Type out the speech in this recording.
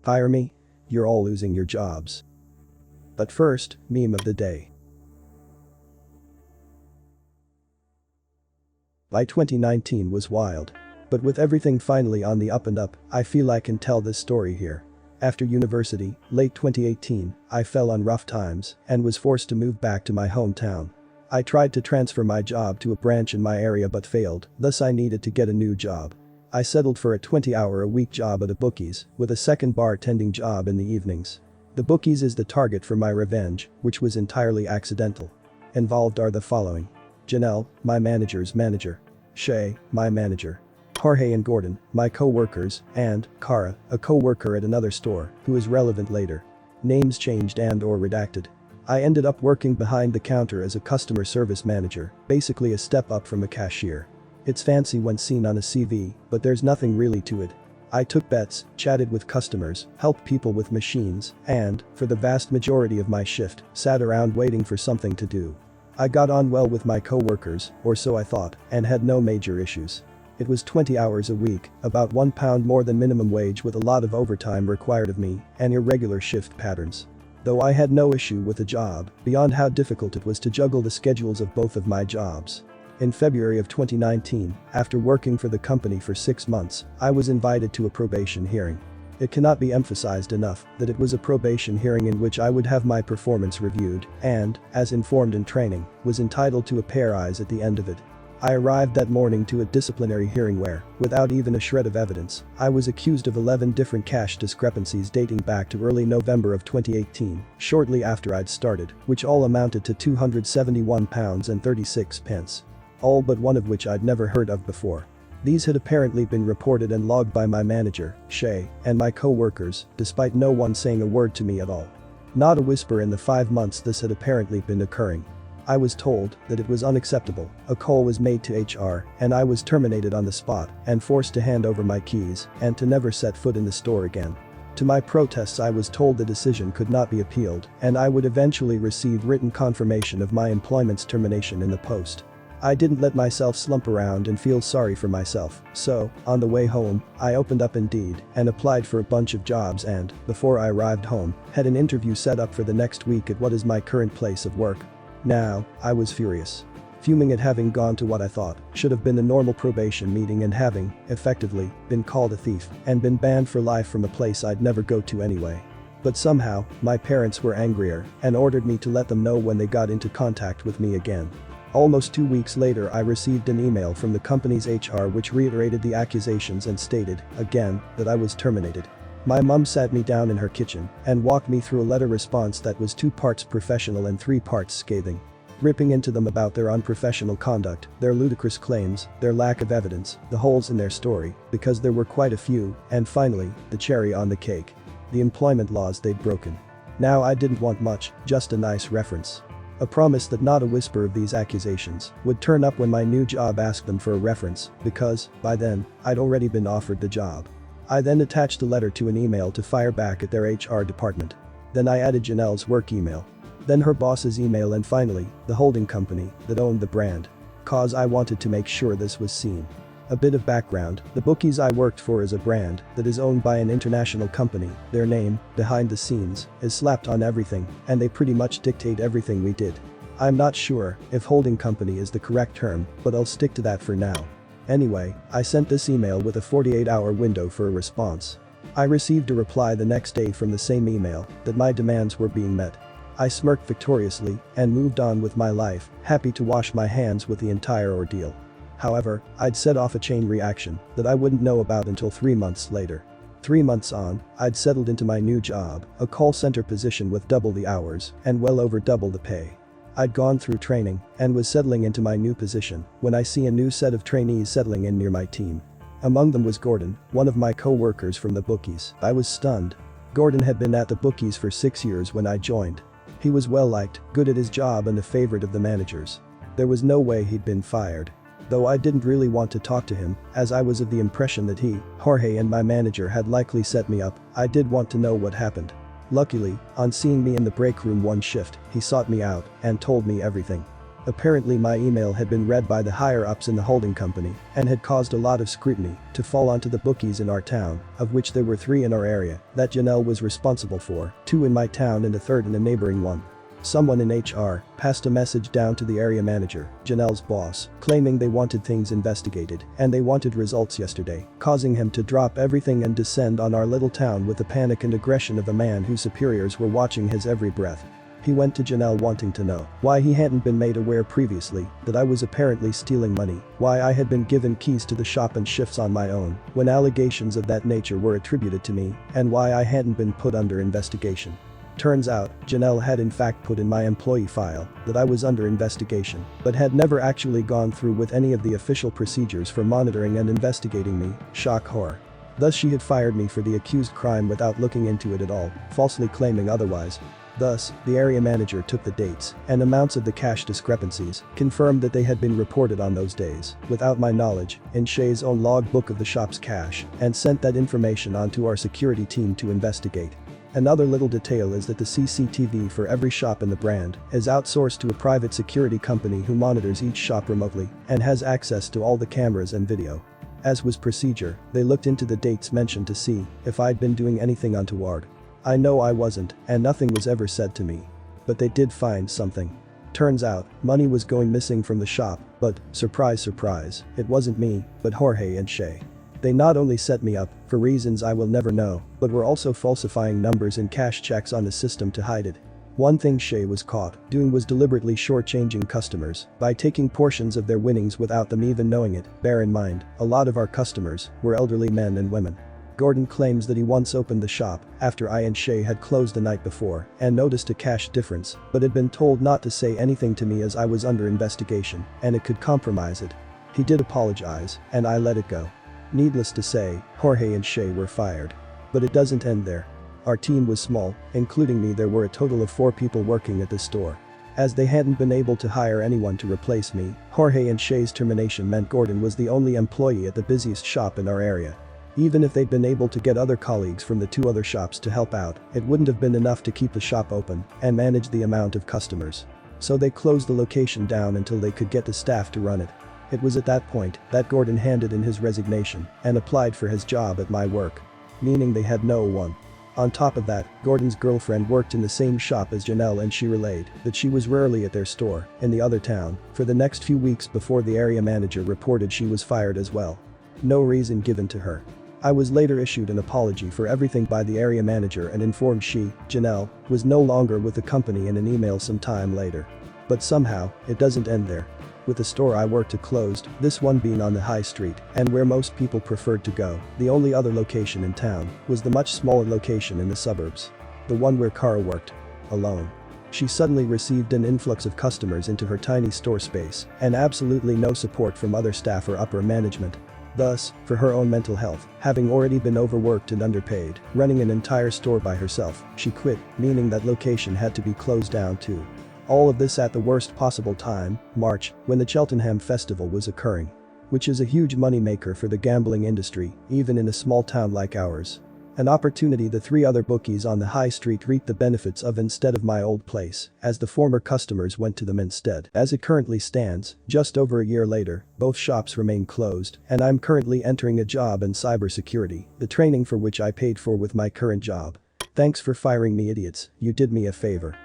Hire me? You're all losing your jobs. But first, meme of the day. By 2019 was wild. But with everything finally on the up and up, I feel I can tell this story here. After university, late 2018, I fell on rough times and was forced to move back to my hometown. I tried to transfer my job to a branch in my area but failed, thus I needed to get a new job. I settled for a 20-hour-a-week job at a Bookies, with a second bartending job in the evenings. The Bookies is the target for my revenge, which was entirely accidental. Involved are the following. Janelle, my manager's manager. Shay, my manager. Jorge and Gordon, my co-workers, and Cara, a co-worker at another store, who is relevant later. Names changed and/or redacted. I ended up working behind the counter as a customer service manager, basically a step up from a cashier. It's fancy when seen on a CV, but there's nothing really to it. I took bets, chatted with customers, helped people with machines, and, for the vast majority of my shift, sat around waiting for something to do. I got on well with my co-workers, or so I thought, and had no major issues. It was 20 hours a week, about £1 more than minimum wage with a lot of overtime required of me, and irregular shift patterns. Though I had no issue with the job, beyond how difficult it was to juggle the schedules of both of my jobs. In February of 2019, after working for the company for 6 months, I was invited to a probation hearing. It cannot be emphasized enough that it was a probation hearing in which I would have my performance reviewed and, as informed in training, was entitled to a pair eyes at the end of it. I arrived that morning to a disciplinary hearing where, without even a shred of evidence, I was accused of 11 different cash discrepancies dating back to early November of 2018, shortly after I'd started, which all amounted to £271.36. All but one of which I'd never heard of before. These had apparently been reported and logged by my manager, Shay, and my co-workers, despite no one saying a word to me at all. Not a whisper in the 5 months this had apparently been occurring. I was told that it was unacceptable, a call was made to HR, and I was terminated on the spot and forced to hand over my keys and to never set foot in the store again. To my protests I was told the decision could not be appealed and I would eventually receive written confirmation of my employment's termination in the post. I didn't let myself slump around and feel sorry for myself, so, on the way home, I opened up Indeed and applied for a bunch of jobs and, before I arrived home, had an interview set up for the next week at what is my current place of work. Now, I was furious. Fuming at having gone to what I thought should have been a normal probation meeting and having, effectively, been called a thief and been banned for life from a place I'd never go to anyway. But somehow, my parents were angrier and ordered me to let them know when they got into contact with me again. Almost 2 weeks later I received an email from the company's HR which reiterated the accusations and stated, again, that I was terminated. My mum sat me down in her kitchen and walked me through a letter response that was 2 parts professional and 3 parts scathing. Ripping into them about their unprofessional conduct, their ludicrous claims, their lack of evidence, the holes in their story, because there were quite a few, and finally, the cherry on the cake. The employment laws they'd broken. Now I didn't want much, just a nice reference. A promise that not a whisper of these accusations would turn up when my new job asked them for a reference, because, by then, I'd already been offered the job. I then attached the letter to an email to fire back at their HR department. Then I added Janelle's work email. Then her boss's email and finally, the holding company that owned the brand. Cause I wanted to make sure this was seen. A bit of background, the Bookies I worked for is a brand that is owned by an international company. Their name, behind the scenes, is slapped on everything and they pretty much dictate everything we did. I'm not sure if holding company is the correct term, but I'll stick to that for now. Anyway, I sent this email with a 48-hour window for a response. I received a reply the next day from the same email that my demands were being met. I smirked victoriously and moved on with my life, happy to wash my hands with the entire ordeal. However, I'd set off a chain reaction that I wouldn't know about until 3 months later. 3 months on, I'd settled into my new job, a call center position with double the hours and well over double the pay. I'd gone through training and was settling into my new position when I see a new set of trainees settling in near my team. Among them was Gordon, one of my co-workers from the Bookies. I was stunned. Gordon had been at the Bookies for 6 years when I joined. He was well liked, good at his job and a favorite of the managers. There was no way he'd been fired. Though I didn't really want to talk to him, as I was of the impression that he, Jorge and my manager had likely set me up, I did want to know what happened. Luckily, on seeing me in the break room one shift, he sought me out and told me everything. Apparently my email had been read by the higher-ups in the holding company and had caused a lot of scrutiny to fall onto the bookies in our town, of which there were 3 in our area that Janelle was responsible for, 2 in my town and a 3rd in a neighboring one. Someone in HR passed a message down to the area manager, Janelle's boss, claiming they wanted things investigated and they wanted results yesterday, causing him to drop everything and descend on our little town with the panic and aggression of a man whose superiors were watching his every breath. He went to Janelle wanting to know why he hadn't been made aware previously that I was apparently stealing money, why I had been given keys to the shop and shifts on my own when allegations of that nature were attributed to me, and why I hadn't been put under investigation. Turns out, Janelle had in fact put in my employee file that I was under investigation, but had never actually gone through with any of the official procedures for monitoring and investigating me. Shock horror. Thus she had fired me for the accused crime without looking into it at all, falsely claiming otherwise. Thus, the area manager took the dates and amounts of the cash discrepancies, confirmed that they had been reported on those days, without my knowledge, in Shay's own logbook of the shop's cash, and sent that information on to our security team to investigate. Another little detail is that the CCTV for every shop in the brand is outsourced to a private security company who monitors each shop remotely and has access to all the cameras and video. As was procedure, they looked into the dates mentioned to see if I'd been doing anything untoward. I know I wasn't, and nothing was ever said to me. But they did find something. Turns out, money was going missing from the shop, but, surprise surprise, it wasn't me, but Jorge and Shay. They not only set me up, for reasons I will never know, but were also falsifying numbers and cash checks on the system to hide it. One thing Shay was caught doing was deliberately shortchanging customers by taking portions of their winnings without them even knowing it. Bear in mind, a lot of our customers were elderly men and women. Gordon claims that he once opened the shop after I and Shay had closed the night before and noticed a cash difference, but had been told not to say anything to me as I was under investigation and it could compromise it. He did apologize, and I let it go. Needless to say, Jorge and Shay were fired. But it doesn't end there. Our team was small, including me. There were a total of 4 people working at the store. As they hadn't been able to hire anyone to replace me, Jorge and Shay's termination meant Gordon was the only employee at the busiest shop in our area. Even if they'd been able to get other colleagues from the 2 other shops to help out, it wouldn't have been enough to keep the shop open and manage the amount of customers. So they closed the location down until they could get the staff to run it. It was at that point that Gordon handed in his resignation and applied for his job at my work. Meaning they had no one. On top of that, Gordon's girlfriend worked in the same shop as Janelle, and she relayed that she was rarely at their store in the other town for the next few weeks before the area manager reported she was fired as well. No reason given to her. I was later issued an apology for everything by the area manager and informed she, Janelle, was no longer with the company in an email some time later. But somehow, it doesn't end there. With the store I worked closed, this one being on the high street and where most people preferred to go, the only other location in town was the much smaller location in the suburbs. The one where Kara worked. Alone. She suddenly received an influx of customers into her tiny store space and absolutely no support from other staff or upper management. Thus, for her own mental health, having already been overworked and underpaid, running an entire store by herself, she quit, meaning that location had to be closed down too. All of this at the worst possible time, March, when the Cheltenham Festival was occurring. Which is a huge moneymaker for the gambling industry, even in a small town like ours. An opportunity the 3 other bookies on the high street reaped the benefits of instead of my old place, as the former customers went to them instead. As it currently stands, just over a year later, both shops remain closed, and I'm currently entering a job in cybersecurity, the training for which I paid for with my current job. Thanks for firing me, idiots, you did me a favor.